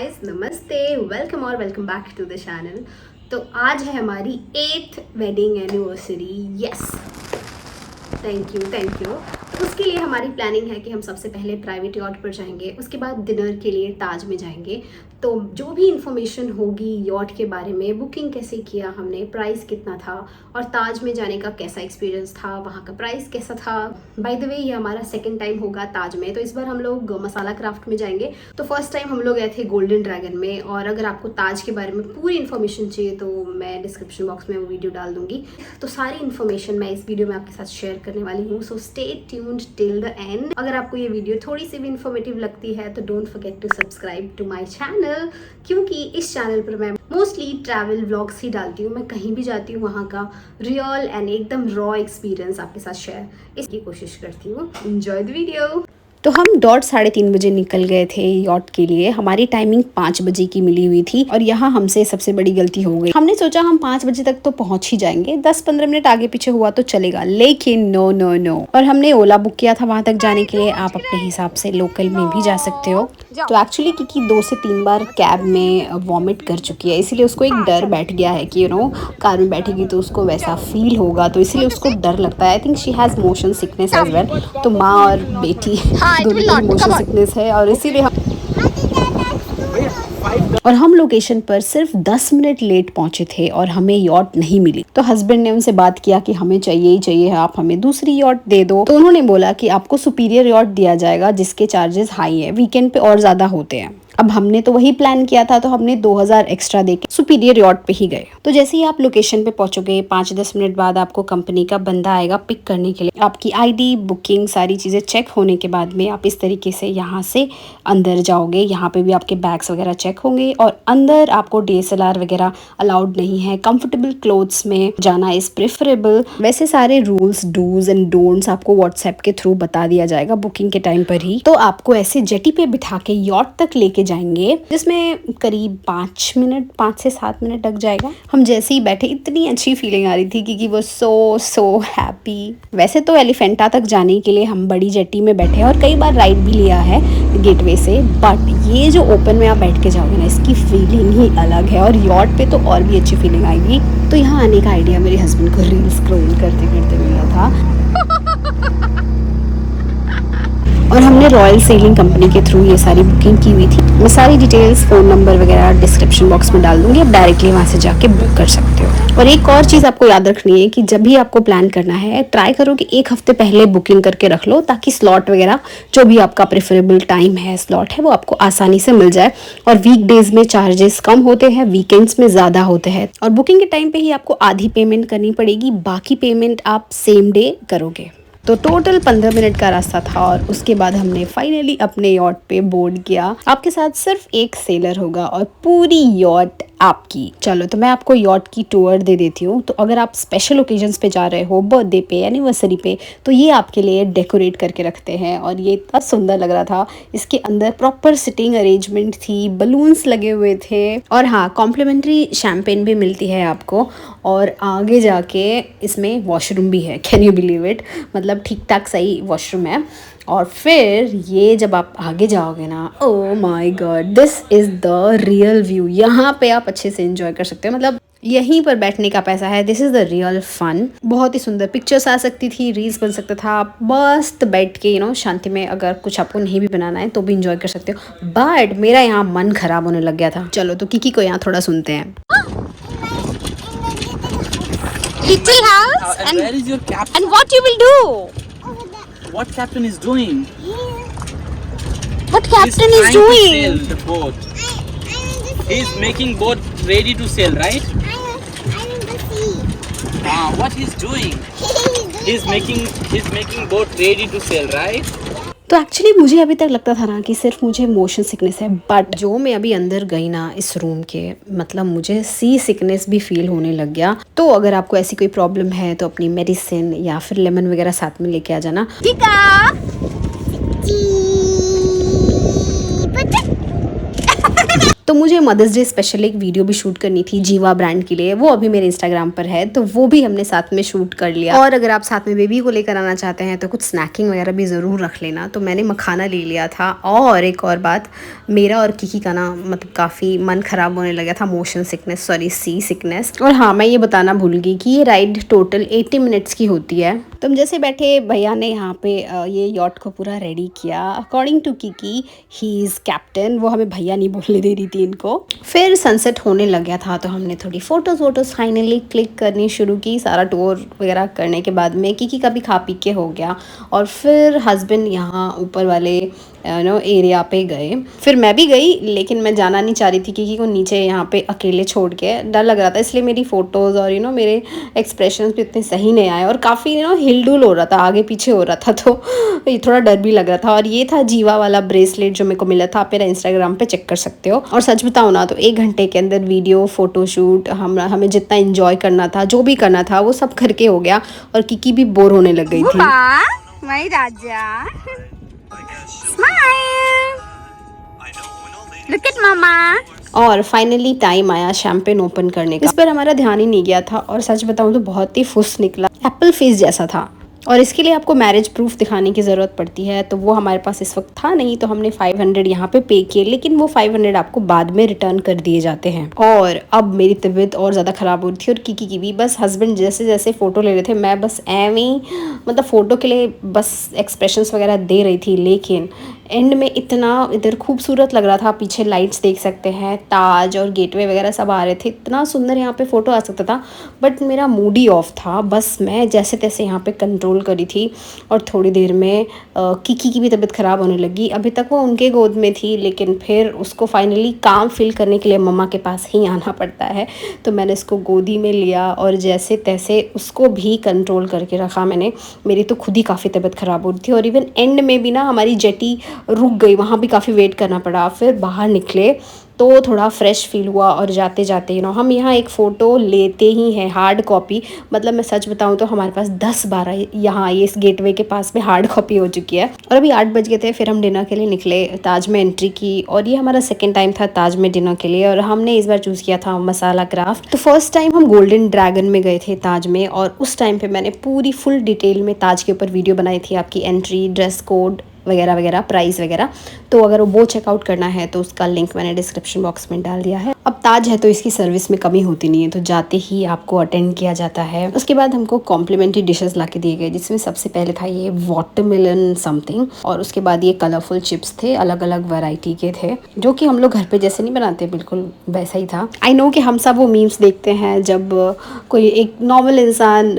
Guys, नमस्ते, welcome और welcome back to the channel. तो आज है हमारी 8th wedding anniversary. Yes, thank you. उसके लिए हमारी प्लानिंग है कि हम सबसे पहले प्राइवेट यॉट पर जाएंगे, उसके बाद डिनर के लिए ताज में जाएंगे। तो जो भी इंफॉर्मेशन होगी यॉट के बारे में, बुकिंग कैसे किया हमने, प्राइस कितना था और ताज में जाने का कैसा एक्सपीरियंस था, वहाँ का प्राइस कैसा था। बाय द वे ये हमारा सेकंड टाइम होगा ताज में, तो इस बार हम लोग मसाला क्राफ्ट में जाएंगे। तो फर्स्ट टाइम हम लोग गए थे गोल्डन ड्रैगन में। और अगर आपको ताज के बारे में पूरी इन्फॉर्मेशन चाहिए तो मैं डिस्क्रिप्शन बॉक्स में वो वीडियो डाल दूंगी। तो सारी इन्फॉर्मेशन मैं इस वीडियो में आपके साथ शेयर करने वाली हूँ, so stay tuned till the end. अगर आपको ये वीडियो थोड़ी सी भी इन्फॉर्मेटिव लगती है तो don't forget to subscribe to my channel, क्योंकि इस चैनल पर मैं मोस्टली ट्रैवल व्लॉग्स ही डालती हूँ। मैं कहीं भी जाती हूँ वहाँ का रियल एंड एकदम रॉ एक्सपीरियंस आपके साथ शेयर इसकी कोशिश करती हूँ। Enjoy the video. तो हम 3:30 बजे निकल गए थे यॉट के लिए। हमारी टाइमिंग 5 बजे की मिली हुई थी और यहाँ हमसे सबसे बड़ी गलती हो गई। हमने सोचा हम 5 बजे तक तो पहुंच ही जाएंगे, 10-15 मिनट आगे पीछे हुआ तो चलेगा, लेकिन नो। और हमने ओला बुक किया था वहां तक जाने के लिए। आप अपने हिसाब से लोकल में भी जा सकते हो। तो एक्चुअली क्योंकि 2 से 3 बार कैब में वॉमिट कर चुकी है, इसीलिए उसको एक डर बैठ गया है कि कार में बैठेगी तो उसको वैसा फील होगा, तो इसीलिए उसको डर लगता है। I think she has motion sickness as well. तो माँ और बेटी दोनों को मोशन सिकनेस है और इसीलिए हम लोकेशन पर सिर्फ 10 मिनट लेट पहुंचे थे और हमें यॉट नहीं मिली। तो हस्बैंड ने उनसे बात किया कि हमें चाहिए ही चाहिए, आप हमें दूसरी यॉट दे दो। तो उन्होंने बोला कि आपको सुपीरियर यॉट दिया जाएगा जिसके चार्जेस हाई है, वीकेंड पे और ज्यादा होते हैं। अब हमने तो वही प्लान किया था, तो हमने 2000 एक्स्ट्रा देके सुपीरियर यॉट पे ही गए। तो जैसे ही आप लोकेशन पे पहुंचोगे 5-10 मिनट बाद आपको कंपनी का बंदा आएगा पिक करने के लिए। आपकी आईडी, बुकिंग, सारी चीजें चेक होने के बाद में आप इस तरीके से यहाँ से अंदर जाओगे। यहाँ पे भी आपके बैग्स वगैरह चेक होंगे और अंदर आपको DSLR वगैरह अलाउड नहीं है। कंफर्टेबल क्लोथ्स में जाना इज प्रेफरेबल। वैसे सारे रूल्स, डूज एंड डोंट्स आपको व्हाट्सएप के थ्रू बता दिया जाएगा बुकिंग के टाइम पर ही। तो आपको ऐसे जेटी पे बिठा के यॉट तक लेके जाएंगे, जिसमें करीब 5 से 7 मिनट लग जाएगा। हम जैसे ही बैठे इतनी अच्छी फीलिंग आ रही थी क्योंकि वो सो हैप्पी। वैसे तो एलिफेंटा तक जाने के लिए हम बड़ी जेटी में बैठे और कई बार राइड भी लिया है गेटवे से, बट ये जो ओपन में आप बैठ के जाओगे ना, इसकी फीलिंग ही अलग है और यॉट पे तो और भी अच्छी फीलिंग आएगी। तो यहाँ आने का आइडिया मेरे हस्बैंड को रील स्क्रॉल करते करते मिला था और हमने रॉयल सेलिंग कंपनी के थ्रू ये सारी बुकिंग की हुई थी। मैं सारी डिटेल्स, फ़ोन नंबर वगैरह डिस्क्रिप्शन बॉक्स में डाल दूंगी, आप डायरेक्टली वहाँ से जाके बुक कर सकते हो। और एक और चीज़ आपको याद रखनी है कि जब भी आपको प्लान करना है, ट्राई करो कि 1 हफ्ते पहले बुकिंग करके रख लो, ताकि स्लॉट वगैरह जो भी आपका प्रेफरेबल टाइम है, स्लॉट है, वो आपको आसानी से मिल जाए। और वीकडेज में चार्जेस कम होते हैं, वीकेंड्स में ज़्यादा होते हैं। और बुकिंग के टाइम पर ही आपको आधी पेमेंट करनी पड़ेगी, बाकी पेमेंट आप सेम डे करोगे। तो टोटल 15 मिनट का रास्ता था और उसके बाद हमने फाइनली अपने यॉट पे बोर्ड किया। आपके साथ सिर्फ एक सेलर होगा और पूरी यॉट आपकी। चलो, तो मैं आपको यॉट की टूर दे देती हूँ। तो अगर आप स्पेशल ओकेजन्स पे जा रहे हो, बर्थडे पे, एनिवर्सरी पे, तो ये आपके लिए डेकोरेट करके रखते हैं और ये इतना सुंदर लग रहा था। इसके अंदर प्रॉपर सिटिंग अरेंजमेंट थी, बलून्स लगे हुए थे और हाँ, कॉम्प्लीमेंट्री शैम्पेन भी मिलती है आपको। और आगे जाके इसमें वॉशरूम भी है, कैन यू बिलीव इट, मतलब ठीक ठाक सही वॉशरूम है। और फिर ये जब आप आगे जाओगे ना, oh my God, this is the real view. यहाँ पे आप अच्छे से एंजॉय कर सकते हो, मतलब यहीं पर बैठने का पैसा है। This is the real fun. बहुत ही सुंदर पिक्चर्स आ सकती थी, रील्स बन सकता था। आप मस्त बैठ के शांति में, अगर कुछ आपको नहीं भी बनाना है तो भी इंजॉय कर सकते हो। बट मेरा यहाँ मन खराब होने लग गया था। चलो, तो किकी को यहाँ थोड़ा सुनते हैं। Little house and where is your captain? and what you will do? What captain is doing? What He's captain is trying to doing? sail the boat. He's making boat ready to sail, right? I'm in the sea. What he's doing? He's making boat ready to sail, right? तो actually मुझे अभी तक लगता था ना कि सिर्फ मुझे मोशन सिकनेस है, बट जो मैं अभी अंदर गई ना इस रूम के, मतलब मुझे सी सिकनेस भी फील होने लग गया। तो अगर आपको ऐसी कोई प्रॉब्लम है तो अपनी मेडिसिन या फिर लेमन वगैरह साथ में लेके आ जाना। तो मुझे मदर्स डे स्पेशल एक वीडियो भी शूट करनी थी जीवा ब्रांड के लिए, वो अभी मेरे इंस्टाग्राम पर है, तो वो भी हमने साथ में शूट कर लिया। और अगर आप साथ में बेबी को लेकर आना चाहते हैं तो कुछ स्नैकिंग वगैरह भी ज़रूर रख लेना। तो मैंने मखाना ले लिया था। और एक और बात, मेरा और किकी का ना मतलब काफ़ी मन ख़राब होने लगा था, motion sickness, sorry sea sickness. और हाँ, मैं ये बताना भूल गई कि ये राइड टोटल 80 मिनट्स की होती है। तुम जैसे बैठे भैया ने यहाँ पे ये यॉट को पूरा रेडी किया। According to Kiki he is captain, वो हमें भैया नहीं बोलने दे रही थी इनको। फिर सनसेट होने लग गया था तो हमने थोड़ी फ़ोटोज़ फाइनली क्लिक करनी शुरू की। सारा टूर वगैरह करने के बाद में किकी का भी खा पी के हो गया। और फिर हस्बैंड यहाँ ऊपर वाले एरिया पे गए। फिर मैं भी गई, लेकिन मैं जाना नहीं चाह रही थी किकी को नीचे यहाँ पे अकेले छोड़ के। डर लग रहा था, इसलिए मेरी फ़ोटोज़ और मेरे एक्सप्रेशंस भी इतने सही नहीं आए और काफ़ी हिलडुल हो रहा था, आगे पीछे हो रहा था, तो ये थोड़ा डर भी लग रहा था। और ये था जीवा वाला ब्रेसलेट जो मेरे को मिला था, आप मेरा इंस्टाग्राम पे चेक कर सकते हो। और सच बताओ ना तो 1 घंटे के अंदर वीडियो फ़ोटोशूट हमें जितना इंजॉय करना था, जो भी करना था वो सब करके हो गया। और किकी भी बोर होने लग गई थी। My Raja. Smile. Look at Mama. और फाइनली टाइम आया शैम्पेन ओपन करने का। इस पर हमारा ध्यान ही नहीं गया था और सच बताऊं तो बहुत ही फुस निकला, एप्पल फेस जैसा था। और इसके लिए आपको मैरिज प्रूफ दिखाने की ज़रूरत पड़ती है, तो वो हमारे पास इस वक्त था नहीं, तो हमने 500 यहाँ पे पे किए, लेकिन वो 500 आपको बाद में रिटर्न कर दिए जाते हैं। और अब मेरी तबीयत और ज़्यादा ख़राब हो रही थी और किकी की भी। बस हस्बैंड जैसे जैसे फ़ोटो ले रहे थे, मैं बस एवं मतलब फ़ोटो के लिए बस एक्सप्रेशंस वगैरह दे रही थी, लेकिन एंड में इतना इधर खूबसूरत लग रहा था। पीछे लाइट्स देख सकते हैं, ताज और गेटवे वगैरह सब आ रहे थे, इतना सुंदर यहाँ पे फ़ोटो आ सकता था, बट मेरा मूड ही ऑफ था। बस मैं जैसे तैसे यहाँ पे कंट्रोल करी थी। और थोड़ी देर में किकी की भी तबीयत ख़राब होने लगी। अभी तक वो उनके गोद में थी, लेकिन फिर उसको फाइनली काम फील करने के लिए मम्मा के पास ही आना पड़ता है, तो मैंने इसको गोदी में लिया और जैसे तैसे उसको भी कंट्रोल करके रखा मैंने। मेरी तो खुद ही काफ़ी तबीयत ख़राब हो रही थी और इवन एंड में भी ना हमारी जेटी रुक गई, वहाँ भी काफ़ी वेट करना पड़ा। फिर बाहर निकले तो थोड़ा फ्रेश फील हुआ और जाते जाते हम यहाँ एक फ़ोटो लेते ही हैं, हार्ड कॉपी। मतलब मैं सच बताऊँ तो हमारे पास 10-12 यहाँ ये इस गेटवे के पास में हार्ड कॉपी हो चुकी है। और अभी 8 बज गए थे, फिर हम डिनर के लिए निकले, ताज में एंट्री की। और ये हमारा सेकेंड टाइम था ताज में डिनर के लिए, और हमने इस बार चूज़ किया था मसाला क्राफ्ट। तो फर्स्ट टाइम हम गोल्डन ड्रैगन में गए थे ताज में, और उस टाइम पर मैंने पूरी फुल डिटेल में ताज के ऊपर वीडियो बनाई थी, आपकी एंट्री, ड्रेस कोड वगैरह वगैरह, प्राइस वगैरह। तो अगर वो चेकआउट करना है तो उसका लिंक मैंने डिस्क्रिप्शन बॉक्स में डाल दिया है। अब ताज है तो इसकी सर्विस में कमी होती नहीं है, तो जाते ही आपको अटेंड किया जाता है। उसके बाद हमको कॉम्प्लीमेंट्री डिशेस ला के दिए गए, जिसमें सबसे पहले था ये वाटरमेलन समथिंग, और उसके बाद ये कलरफुल चिप्स थे, अलग अलग वैरायटी के थे, जो कि हम लोग घर पे जैसे नहीं बनाते, बिल्कुल वैसा ही था। आई नो कि हम सब वो मीम्स देखते हैं जब कोई एक नॉर्मल इंसान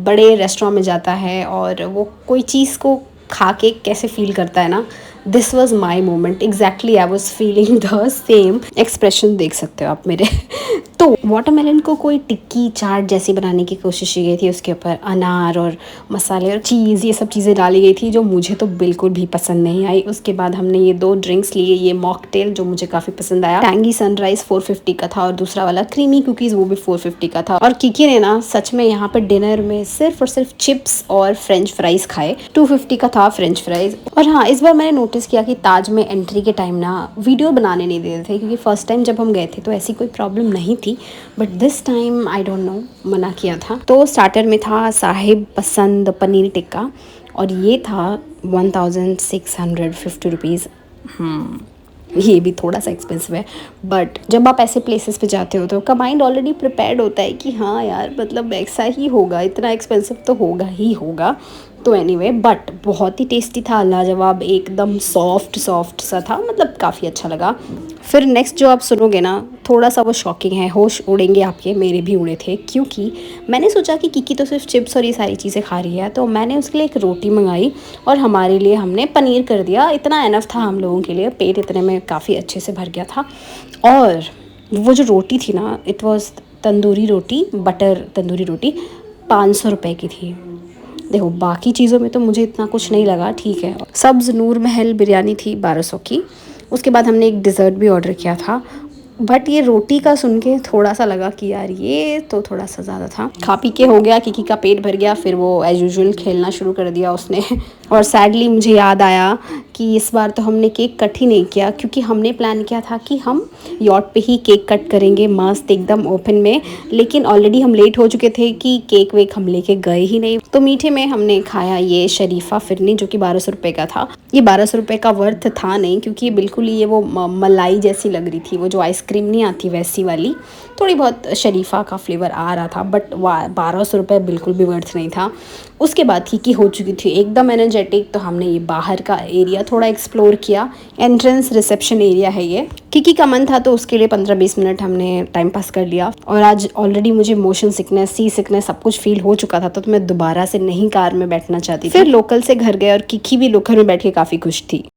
बड़े रेस्टोरेंट में जाता है और वो कोई चीज़ को खा के कैसे फील करता है ना, this was my moment exactly. I was feeling the same expression, देख सकते हो आप मेरे। तो वाटरमेलन को कोई टिक्की चाट जैसी बनाने की कोशिश की गई थी, उसके ऊपर अनार और मसाले और चीज़, ये सब चीज़ें डाली गई थी, जो मुझे तो बिल्कुल भी पसंद नहीं आई। उसके बाद हमने ये 2 ड्रिंक्स लिए, ये मॉकटेल जो मुझे काफ़ी पसंद आया, टैंगी सनराइज 450 का था, और दूसरा वाला क्रीमी कुकीज़ वो भी 450 का था। और किकी ने ना सच में यहाँ पर डिनर में सिर्फ और सिर्फ चिप्स और फ्रेंच फ्राइज़ खाए, 250 का था फ्रेंच फ्राइज़। और हाँ, इस बार मैंने नोटिस किया कि ताज में एंट्री के टाइम ना वीडियो बनाने नहीं दे रहे थे, क्योंकि फर्स्ट टाइम जब हम गए थे तो ऐसी कोई प्रॉब्लम नहीं थी, but this time I don't know मना किया था। तो स्टार्टर में था साहिब पसंद पनीर टिक्का, और ये था 1650 रुपीज़। ये भी थोड़ा सा एक्सपेंसिव है, बट जब आप ऐसे प्लेसेस पे जाते हो तो का माइंड ऑलरेडी प्रिपेयर्ड होता है कि हाँ यार, मतलब ऐसा ही होगा, इतना एक्सपेंसिव तो होगा ही होगा। तो एनीवे, बट बहुत ही टेस्टी था, लाजवाब, एकदम सॉफ्ट सा था, मतलब काफ़ी अच्छा लगा। फिर नेक्स्ट जो आप सुनोगे ना, थोड़ा सा वो शॉकिंग है, होश उड़ेंगे आपके, मेरे भी उड़े थे, क्योंकि मैंने सोचा कि किकी तो सिर्फ चिप्स और ये सारी चीज़ें खा रही है, तो मैंने उसके लिए एक रोटी मंगाई और हमारे लिए हमने पनीर कर दिया। इतना एनफ था हम लोगों के लिए, पेट इतने में काफ़ी अच्छे से भर गया था। और वो जो रोटी थी ना, it was tandoori roti, butter tandoori roti, 500 रुपये की थी। देखो, बाकी चीज़ों में तो मुझे इतना कुछ नहीं लगा, ठीक है। सब्ज़ नूर महल बिरयानी थी 1200 की। उसके बाद हमने एक डिज़र्ट भी ऑर्डर किया था, बट ये रोटी का सुन के थोड़ा सा लगा कि यार ये तो थोड़ा सा ज़्यादा था। खा पी के हो गया, किकी का पेट भर गया, फिर वो एज यूजुअल खेलना शुरू कर दिया उसने। और सैडली मुझे याद आया कि इस बार तो हमने केक कट ही नहीं किया, क्योंकि हमने प्लान किया था कि हम यॉट पे ही केक कट करेंगे मस्त एकदम ओपन में, लेकिन ऑलरेडी हम लेट हो चुके थे कि केक वेक हम लेके गए ही नहीं। तो मीठे में हमने खाया ये शरीफा फिरनी जो कि 1200 रुपये का था। ये 1200 रुपये का वर्थ था नहीं, क्योंकि बिल्कुल ही ये वो मलाई जैसी लग रही थी, वो जो आइसक्रीम नहीं आती वैसी वाली, थोड़ी बहुत शरीफा का फ्लेवर आ रहा था, बट 1200 रुपये बिल्कुल भी वर्थ नहीं था। उसके बाद की हो चुकी थी एकदम एनर्जेटिक, तो हमने ये बाहर का एरिया थोड़ा एक्सप्लोर किया। एंट्रेंस रिसेप्शन एरिया है ये। किकी का मन था तो उसके लिए 15-20 मिनट हमने टाइम पास कर लिया। और आज ऑलरेडी मुझे मोशन सिकनेस, सी सिकनेस सब कुछ फील हो चुका था, तो मैं दोबारा से नहीं कार में बैठना चाहती थी। फिर लोकल से घर गए और किकी भी लोकल में बैठ के काफ़ी खुश थी।